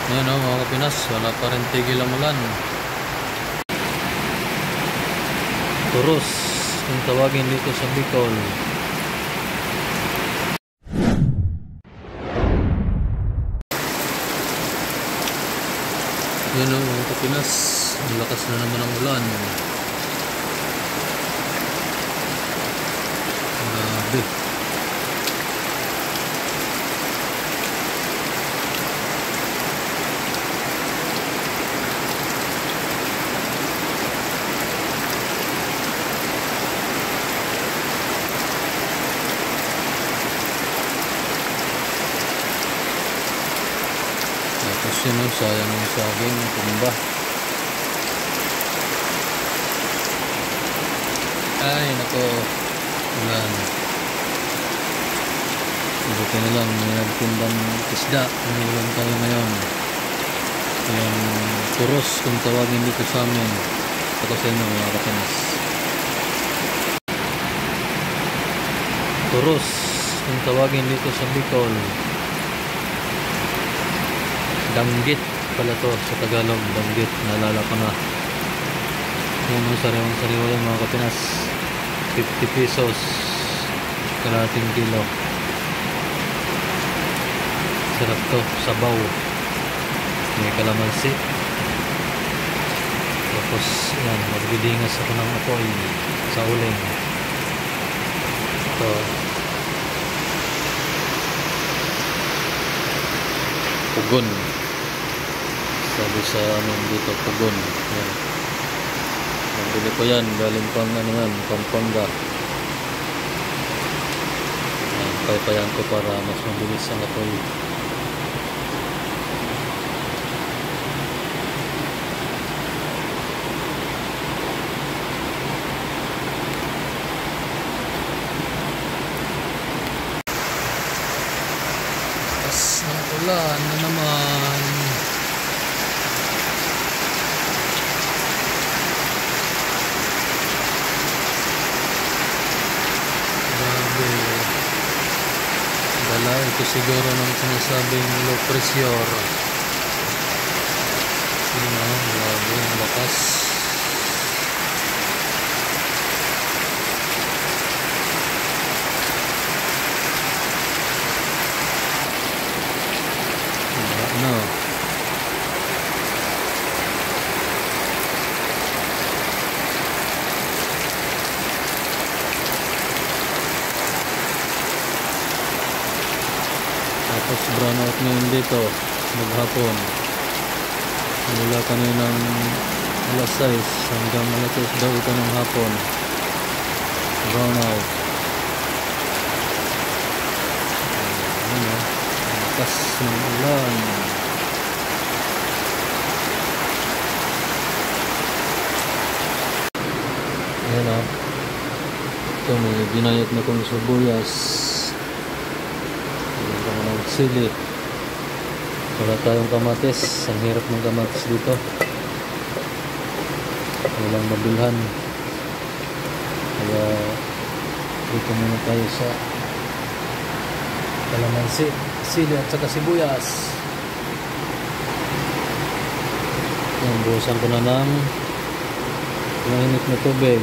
Ayan o mga kapinas, wala pa rin tigil ang ulan. Turos kung tawagin dito sa Bicol. Ayan o mga kapinas, ang lakas na naman ang ulan. Grabe. Tapos yun o, sayang yung saging, tumba. Ay nako, ulan. Buti na lang, may nagtindang isda. May ulan tayo ngayon. Yung turos kung tawagin dito sa amin. Ito sa inyo mga kapinas. Turos kung tawagin dito sa Bicol. Danggit pala to sa Tagalog. Danggit, naalala ko na. Yan ang sariwang-sariwa yan mga kapinas. 50 pesos kalahating kilo. Sarap to, sabaw. May kalamansi. Tapos yan, magbidingas ako ng apoy sa uling. Ito pugon, sabi sa amin dito, pugon. Yan, nabili ko yan, galing pang ano yan, Pampanga. Yan, paypayan ko para mas mabilis ang apoy. Ulan na naman. Grabe. Dala ito siguro ng sinasabing low pressure. Yun o, grabe ang lakas. No. Tapos brown out ngayon dito maghapon. Mula kaninang alas 6 hanggang alas 6 daw ito ng hapon. Brown out. Ano? Lakas ng ulan. Ayan o. Ito may ginayat na kong sibuyas. Ayan ka ng sili. Wala tayong kamatis. Ang hirap ng kamatis dito. Walang mabilhan. Kaya dito muna tayo sa kalamansi, sili at saka sibuyas. Ayan, buhusan ko na ng mainit na tubig.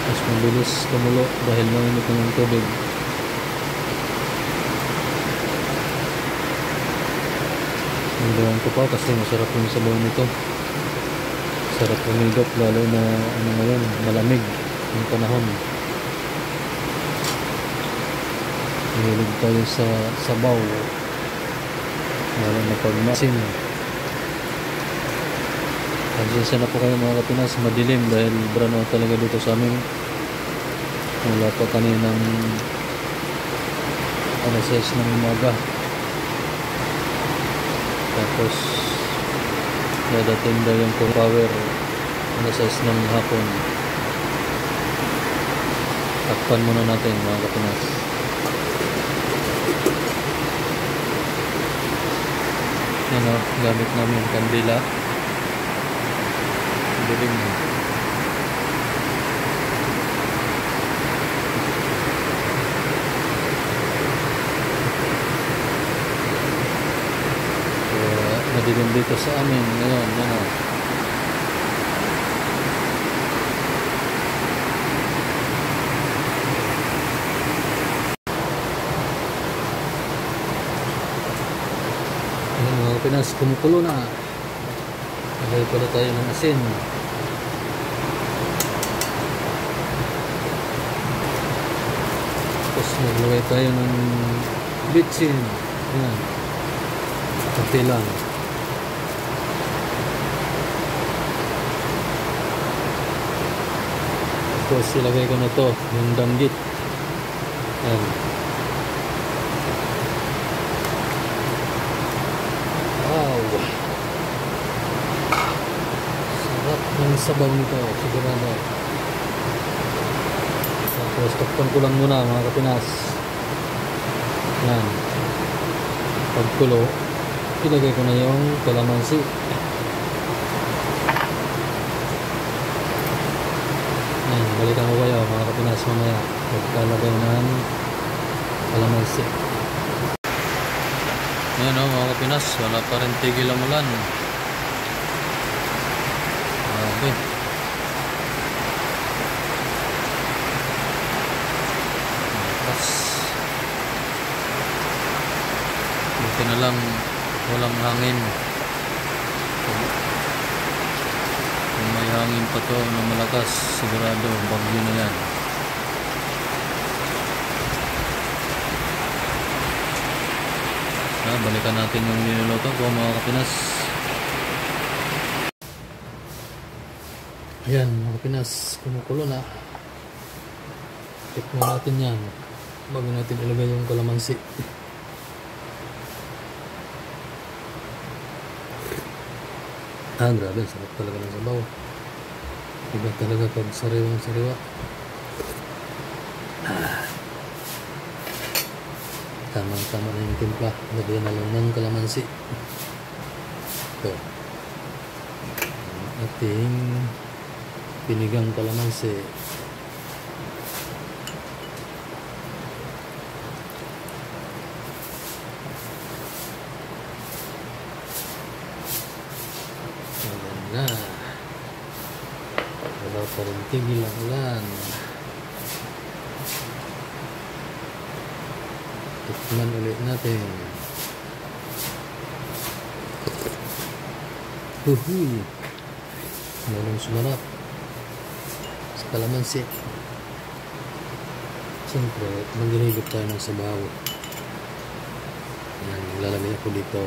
Mas mabilis kumulo dahil mainit na ng tubig. Hindahan ko pa kasi masarap yung sabaw nito. Sarap lumigop lalo na ano ngayon, malamig yung panahon. Hilig tayo sa sabaw lalo na pag masim. Pansisa na po kayo mga kapinas, madilim dahil brown out talaga dito sa amin. Wala pa kaninang alas 6 ng umaga. Tapos dadating daw yung full power alas 6 ng hapon. Takpan muna natin mga kapinas. Yan o, gamit namin yung kandila. Dilim mo. madilim dito sa amin ngayon. Ano. Ayan mga Pinas, kumukulo na. Lagay pala tayo ng asin. Tapos maglagay tayo ng bitsin. Ayan. Kunti lang. Tapos ilagay ko na to, yung danggit. Ayan. Wow! Sarap ng sabaw nito, sigurado. Tapos takpan ko lang muna mga Kapinas. Yan. Pagkulo, ilagay ko na yung kalamansi. Yan, balikan ko kayo mga Kapinas mamaya. Pagkalagay ng kalamansi. Yan o mga Kapinas, wala pa rin tigil ang ulan. Grabe. Buti na lang walang hangin. Kung may hangin pa to na malakas, sigurado bagyo na yan. Balikan natin yung niluluto ko mga Kapinas. Ayan mga Kapinas, kumukulo na. Tikman natin yan bago natin ilagay yung kalamansi. Grabe, sarap talaga ng sabaw. Iba talaga pag sariwang sariwa. Tamang-tama na yung timpla. Lagyan na lang ng kalamansi. Ito. Ating pinigang kalamansi. Ayan na. Wala pa rin tigil ang ulan. Tikman ulit natin. Huhuy. Mayroong sumarap sa kalamansi. Siyempre, maghihilip tayo ng sabaw. Ayan, naglalagay ako dito.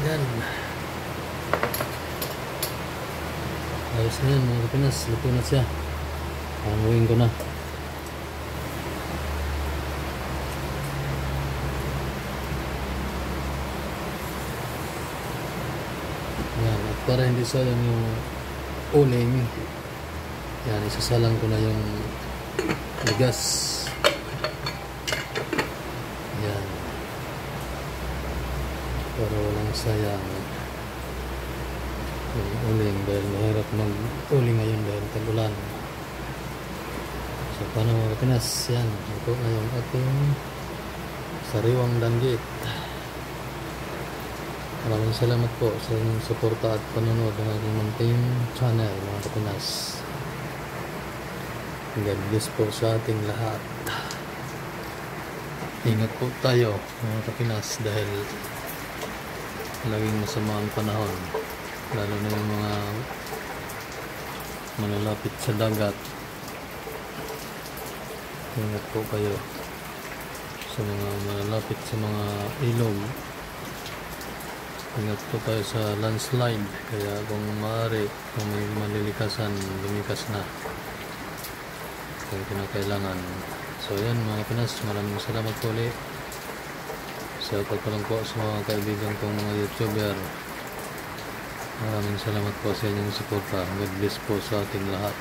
Yan. Ayos na yan mga Kapinas. Luto na siya. Hanguin ko na. Yan. At para hindi sayang yung uling, yan, isasalang ko na yung bigas. Yan. Para walang sayang yung uling dahil mahirap mag-uling ngayon dahil tag-ulan. So paano mga Kapinas, yan, ito na yung ating sariwang danggit. Maraming salamat po sa inyong suporta at panonood ng aking munting channel mga Kapinas. God bless po sa ating lahat. Ingat po tayo mga Kapinas dahil laging masama ang panahon, lalo na yung mga malalapit sa dagat. Ingat po kayo sa mga malalapit sa mga ilog. Ingat po tayo sa landslide, kaya kung maaari, kung may malilikasan, lumikas na kung kinakailangan. So yan mga Pinas, maraming salamat po ulit. Shoutout ko lang po sa mga kaibigan kong mga YouTuber. Maraming salamat po sa inyong suporta. God bless po sa ating lahat.